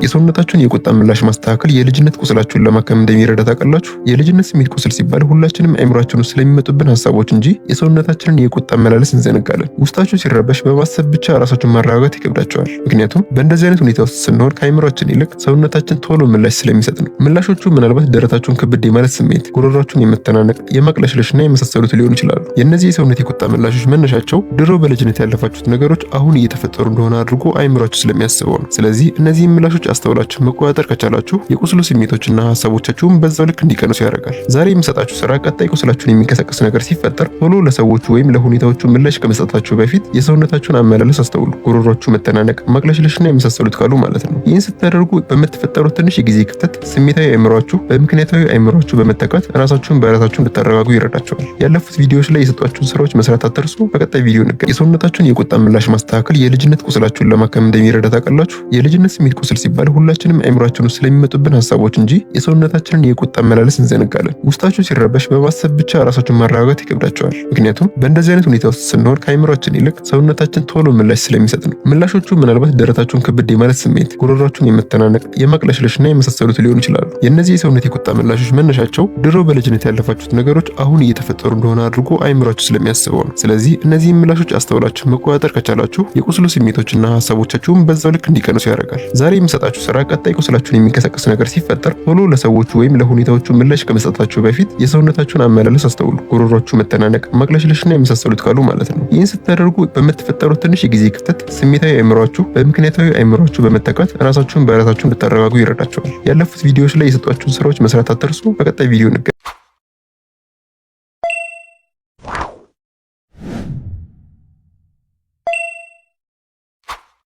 የሰውነታችሁን የቁጣ ምላሽ ማስተካከል የልጅነት ቁስላችሁን ለማከም እንደሚረዳ ታውቃላችሁ? የልጅነት ስሜት ቁስል ሲባል ሁላችንም አይምሯችን ውስጥ ስለሚመጡብን ሐሳቦች እንጂ የሰውነታችንን የቁጣ አመላለስ እንዘነጋለን። ውስጣችሁ ሲረበሽ በማሰብ ብቻ ራሳችሁን ማረጋጋት ይከብዳቸዋል። ምክንያቱም በእንደዚህ አይነት ሁኔታ ውስጥ ስንሆን ከአይምሯችን ይልቅ ሰውነታችን ቶሎ ምላሽ ስለሚሰጥ ነው። ምላሾቹ ምናልባት ደረታችሁን ክብድ የማለት ስሜት፣ ጉሮሯችሁን የመተናነቅ፣ የማቅለሽለሽና የመሳሰሉት ሊሆኑ ይችላሉ። የእነዚህ የሰውነት የቁጣ ምላሾች መነሻቸው ድሮ በልጅነት ያለፋችሁት ነገሮች አሁን እየተፈጠሩ እንደሆነ አድርጎ አይምሯችሁ ስለሚያስበው ነው። ስለዚህ እነዚህ ምላሾች አስተውላችሁ መቆጣጠር ከቻላችሁ የቁስሉ ስሜቶችና ሐሳቦቻችሁን በዛው ልክ እንዲቀንሱ ያደርጋል። ዛሬ የምሰጣችሁ ስራ ቀጣይ ቁስላችሁን የሚንቀሳቀስ ነገር ሲፈጠር ቶሎ ለሰዎቹ ወይም ለሁኔታዎቹ ምላሽ ከመስጠታችሁ በፊት የሰውነታችሁን አመላለስ አስተውሉ። ጉሮሯችሁ መተናነቅ፣ ማቅለሽለሽና የመሳሰሉት ካሉ ማለት ነው። ይህን ስታደርጉ በምትፈጠሩት ትንሽ የጊዜ ክፍተት ስሜታዊ አይምሯችሁ በምክንያታዊ አይምሯችሁ በመተካት ራሳችሁን በራሳችሁ እንድታረጋጉ ይረዳቸዋል። ያለፉት ቪዲዮዎች ላይ የሰጧችሁን ስራዎች መስራት አትርሱ። በቀጣይ ቪዲዮ የሰውነታችሁን የቁጣ ምላሽ ማስተካከል የልጅነት ቁስላችሁን ለማከም እንደሚረዳ ታውቃላችሁ? የልጅነት ስሜት ቁስል ሲባል ሁላችንም አይምሯችን ውስጥ ስለሚመጡብን ሐሳቦች እንጂ የሰውነታችንን የቁጣ አመላለስ እንዘነጋለን። ውስጣችሁ ሲረበሽ በማሰብ ብቻ ራሳችሁን ማረጋጋት ይከብዳቸዋል። ምክንያቱም በእንደዚህ አይነት ሁኔታ ውስጥ ስንሆን ከአይምሯችን ይልቅ ሰውነታችን ቶሎ ምላሽ ስለሚሰጥ ነው። ምላሾቹ ምናልባት ደረታችሁን ክብድ የማለት ስሜት፣ ጉሮሯችሁን የመተናነቅ፣ የማቅለሽለሽና የመሳሰሉት ሊሆኑ ይችላሉ። የእነዚህ የሰውነት የቁጣ ምላሾች መነሻቸው ድሮ በልጅነት ያለፋችሁት ነገሮች አሁን እየተፈጠሩ እንደሆነ አድርጎ አይምሯችሁ ስለሚያስበው ነው። ስለዚህ እነዚህ ምላሾች አስተውላችሁ መቆጣጠር ከቻላችሁ የቁስሉ ስሜቶችና ሐሳቦቻችሁን በዛው ልክ እንዲቀንሱ ያደርጋል። ዛሬ የምሰጣችሁ ስራ ቀጣይ ቁስላችሁን የሚንቀሳቀስ ነገር ሲፈጠር ቶሎ ለሰዎቹ ወይም ለሁኔታዎቹ ምላሽ ከመስጠታችሁ በፊት የሰውነታችሁን አመላለስ አስተውሉ። ጉሮሯችሁ መተናነቅ፣ ማቅለሽለሽና የመሳሰሉት ካሉ ማለት ነው። ይህን ስታደርጉ በምትፈጠሩት ትንሽ የጊዜ ክፍተት ስሜታዊ አይምሯችሁ በምክንያታዊ አይምሯችሁ በመተካት ራሳችሁን በራሳችሁ እንድታረጋጉ ይረዳቸዋል። ያለፉት ቪዲዮዎች ላይ የሰጧችሁን ስራዎች መስራት አትርሱ። በቀጣይ ቪዲዮ